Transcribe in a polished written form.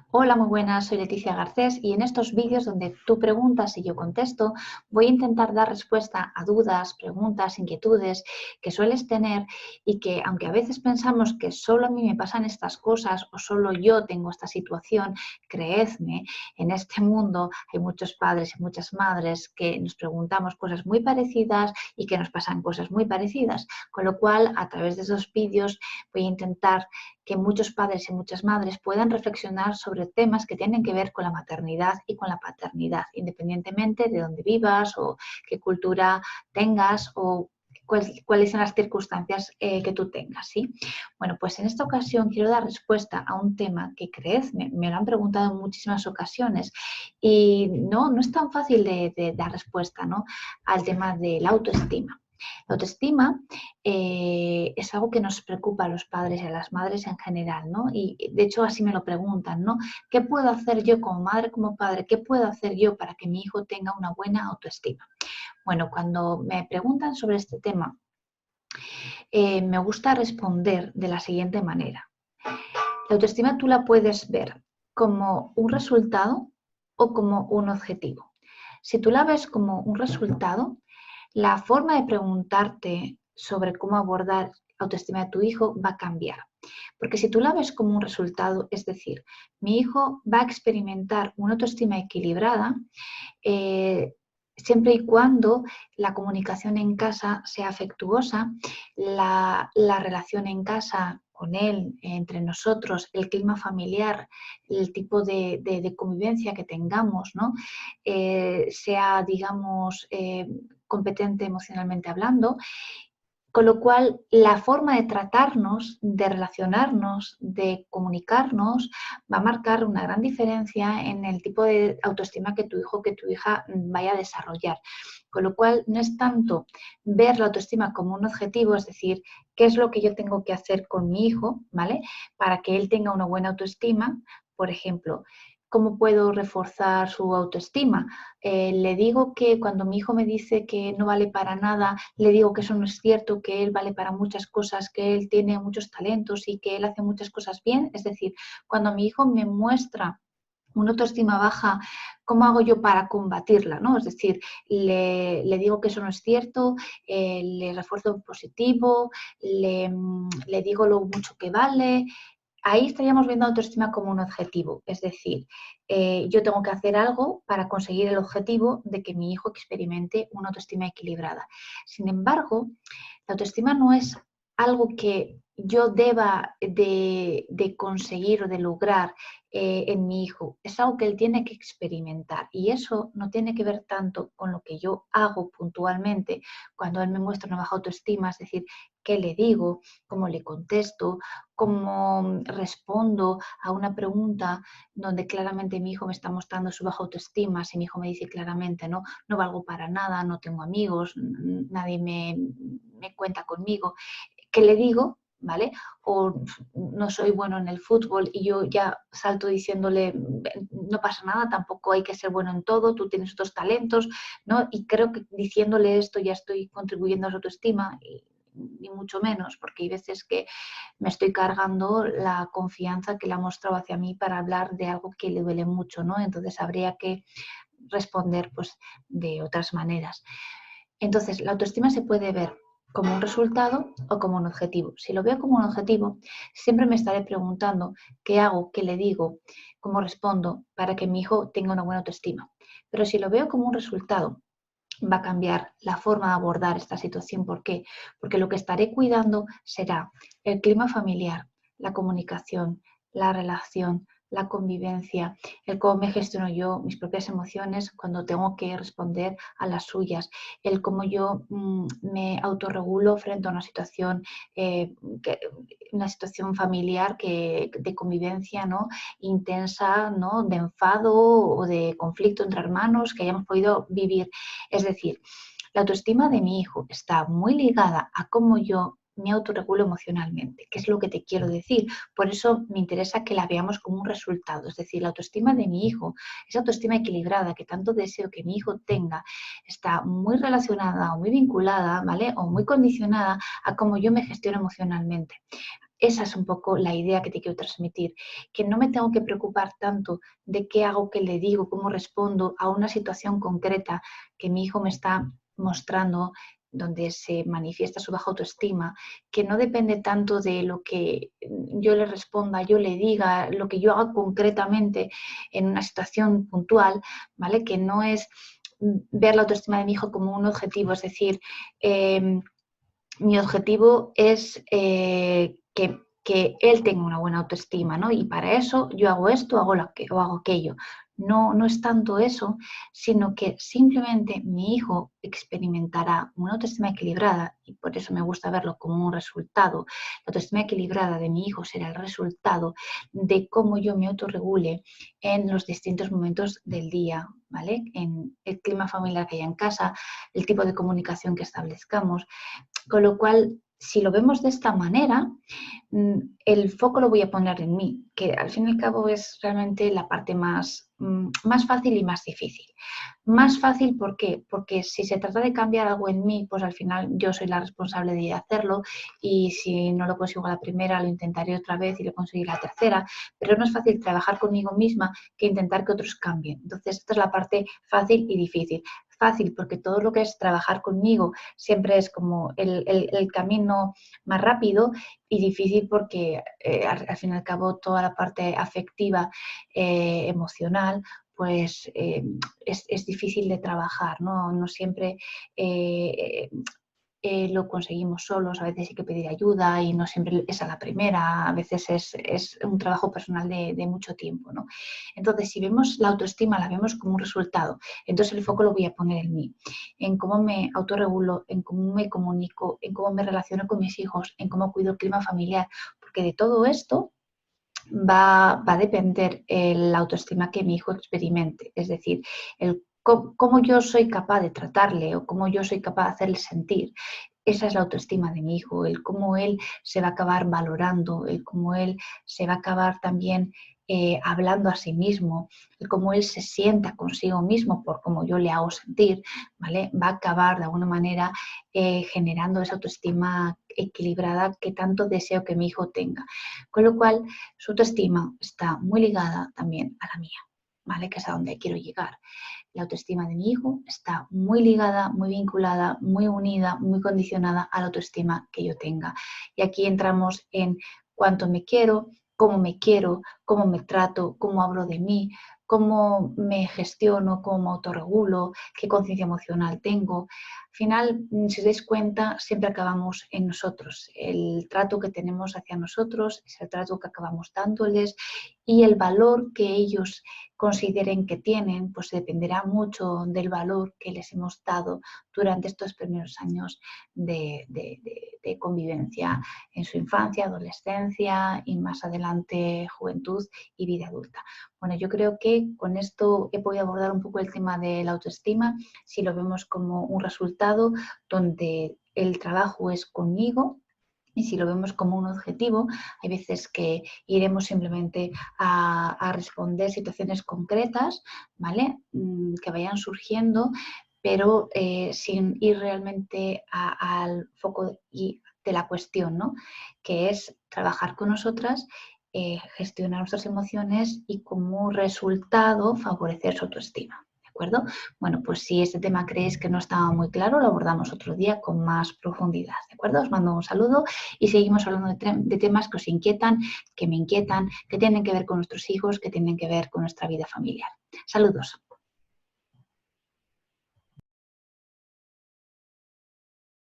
Hola, muy buenas, soy Leticia Garcés y en estos vídeos donde tú preguntas y yo contesto, voy a intentar dar respuesta a dudas, preguntas, inquietudes que sueles tener y que aunque a veces pensamos que solo a mí me pasan estas cosas o solo yo tengo esta situación, creedme, en este mundo hay muchos padres y muchas madres que nos preguntamos cosas muy parecidas y que nos pasan cosas muy parecidas, con lo cual a través de esos vídeos voy a intentar que muchos padres y muchas madres puedan reflexionar sobre temas que tienen que ver con la maternidad y con la paternidad, independientemente de dónde vivas o qué cultura tengas o cuáles son las circunstancias que tú tengas, ¿sí? Bueno, pues en esta ocasión quiero dar respuesta a un tema que, creedme, me lo han preguntado en muchísimas ocasiones y no es tan fácil de dar respuesta, ¿no?, al tema de la autoestima. La autoestima es algo que nos preocupa a los padres y a las madres en general, ¿no? Y de hecho así me lo preguntan, ¿no? ¿Qué puedo hacer yo como madre, como padre? ¿Qué puedo hacer yo para que mi hijo tenga una buena autoestima? Bueno, cuando me preguntan sobre este tema, me gusta responder de la siguiente manera. La autoestima tú la puedes ver como un resultado o como un objetivo. Si tú la ves como un resultado, la forma de preguntarte sobre cómo abordar la autoestima de tu hijo va a cambiar. Porque si tú la ves como un resultado, es decir, mi hijo va a experimentar una autoestima equilibrada, siempre y cuando la comunicación en casa sea afectuosa, la relación en casa con él, entre nosotros, el clima familiar, el tipo de convivencia que tengamos, ¿no? Sea, digamos, competente emocionalmente hablando, con lo cual, la forma de tratarnos, de relacionarnos, de comunicarnos, va a marcar una gran diferencia en el tipo de autoestima que tu hijo o que tu hija vaya a desarrollar. Con lo cual, no es tanto ver la autoestima como un objetivo, es decir, qué es lo que yo tengo que hacer con mi hijo, ¿vale?, para que él tenga una buena autoestima. Por ejemplo, ¿cómo puedo reforzar su autoestima? Le digo que cuando mi hijo me dice que no vale para nada, le digo que eso no es cierto, que él vale para muchas cosas, que él tiene muchos talentos y que él hace muchas cosas bien. Es decir, cuando mi hijo me muestra una autoestima baja, ¿cómo hago yo para combatirla, ¿no? Es decir, le digo que eso no es cierto, le refuerzo en positivo, le digo lo mucho que vale. Ahí estaríamos viendo autoestima como un objetivo, es decir, yo tengo que hacer algo para conseguir el objetivo de que mi hijo experimente una autoestima equilibrada. Sin embargo, la autoestima no es algo que yo deba de conseguir o de lograr en mi hijo, es algo que él tiene que experimentar y eso no tiene que ver tanto con lo que yo hago puntualmente cuando él me muestra una baja autoestima, es decir, qué le digo, cómo le contesto, cómo respondo a una pregunta donde claramente mi hijo me está mostrando su baja autoestima. Si mi hijo me dice claramente, no valgo para nada, no tengo amigos, nadie me cuenta conmigo, ¿qué le digo? ¿Vale? O no soy bueno en el fútbol y yo ya salto diciéndole, no pasa nada, tampoco hay que ser bueno en todo, tú tienes otros talentos, ¿no? Y creo que diciéndole esto ya estoy contribuyendo a su autoestima y ni mucho menos, porque hay veces que me estoy cargando la confianza que le ha mostrado hacia mí para hablar de algo que le duele mucho, ¿no? Entonces habría que responder pues de otras maneras. Entonces, la autoestima se puede ver como un resultado o como un objetivo. Si lo veo como un objetivo, siempre me estaré preguntando qué hago, qué le digo, cómo respondo para que mi hijo tenga una buena autoestima. Pero si lo veo como un resultado, va a cambiar la forma de abordar esta situación. ¿Por qué? Porque lo que estaré cuidando será el clima familiar, la comunicación, la relación, la convivencia, el cómo me gestiono yo mis propias emociones cuando tengo que responder a las suyas, el cómo yo me autorregulo frente a una situación familiar de convivencia, ¿no?, intensa, ¿no?, de enfado o de conflicto entre hermanos que hayamos podido vivir. Es decir, la autoestima de mi hijo está muy ligada a cómo yo me autorregulo emocionalmente, que es lo que te quiero decir. Por eso me interesa que la veamos como un resultado. Es decir, la autoestima de mi hijo, esa autoestima equilibrada que tanto deseo que mi hijo tenga, está muy relacionada o muy vinculada, ¿vale?, o muy condicionada a cómo yo me gestiono emocionalmente. esa es un poco la idea que te quiero transmitir, que no me tengo que preocupar tanto de qué hago, qué le digo, cómo respondo a una situación concreta que mi hijo me está mostrando, donde se manifiesta su baja autoestima, que no depende tanto de lo que yo le responda, yo le diga, lo que yo haga concretamente en una situación puntual, ¿vale? Que no es ver la autoestima de mi hijo como un objetivo, es decir, mi objetivo es que él tenga una buena autoestima, ¿no? Y para eso yo hago esto o hago aquello. No, no es tanto eso, sino que simplemente mi hijo experimentará una autoestima equilibrada, y por eso me gusta verlo como un resultado. La autoestima equilibrada de mi hijo será el resultado de cómo yo me autorregule en los distintos momentos del día, ¿vale? En el clima familiar que haya en casa, el tipo de comunicación que establezcamos. Con lo cual, si lo vemos de esta manera, el foco lo voy a poner en mí, que al fin y al cabo es realmente la parte más fácil y más difícil. Más fácil, ¿por qué? Porque si se trata de cambiar algo en mí, pues al final yo soy la responsable de hacerlo, y si no lo consigo a la primera, lo intentaré otra vez y lo conseguiré la tercera, pero es más fácil trabajar conmigo misma que intentar que otros cambien. Entonces, esta es la parte fácil y difícil. Fácil porque todo lo que es trabajar conmigo siempre es como el camino más rápido, y difícil porque al fin y al cabo toda la parte afectiva, emocional, pues es difícil de trabajar, ¿no? No siempre lo conseguimos solos, a veces hay que pedir ayuda y no siempre es a la primera, a veces es un trabajo personal de mucho tiempo, ¿no? Entonces, si vemos la autoestima, la vemos como un resultado, entonces el foco lo voy a poner en mí, en cómo me autorregulo, en cómo me comunico, en cómo me relaciono con mis hijos, en cómo cuido el clima familiar, porque de todo esto va a depender la autoestima que mi hijo experimente, es decir, cómo yo soy capaz de tratarle o cómo yo soy capaz de hacerle sentir. Esa es la autoestima de mi hijo, el cómo él se va a acabar valorando, el cómo él se va a acabar también hablando a sí mismo, el cómo él se sienta consigo mismo por cómo yo le hago sentir, ¿vale? Va a acabar de alguna manera generando esa autoestima equilibrada que tanto deseo que mi hijo tenga. Con lo cual, su autoestima está muy ligada también a la mía, ¿vale? Que es a donde quiero llegar. La autoestima de mi hijo está muy ligada, muy vinculada, muy unida, muy condicionada a la autoestima que yo tenga. Y aquí entramos en cuánto me quiero, cómo me trato, cómo hablo de mí, cómo me gestiono, cómo me autorregulo, qué conciencia emocional tengo. Al final, si os dais cuenta, siempre acabamos en nosotros. El trato que tenemos hacia nosotros es el trato que acabamos dándoles, y el valor que ellos consideren que tienen, pues dependerá mucho del valor que les hemos dado durante estos primeros años de convivencia en su infancia, adolescencia y más adelante juventud y vida adulta. Bueno, yo creo que con esto he podido abordar un poco el tema de la autoestima, si lo vemos como un resultado donde el trabajo es conmigo. Y si lo vemos como un objetivo, hay veces que iremos simplemente a responder situaciones concretas, ¿vale? Que vayan surgiendo, pero sin ir realmente al foco de la cuestión, ¿no? Que es trabajar con nosotras, gestionar nuestras emociones y como resultado favorecer su autoestima. ¿De acuerdo? Bueno, pues si este tema creéis que no estaba muy claro, lo abordamos otro día con más profundidad. ¿De acuerdo? Os mando un saludo y seguimos hablando de temas que os inquietan, que me inquietan, que tienen que ver con nuestros hijos, que tienen que ver con nuestra vida familiar. Saludos.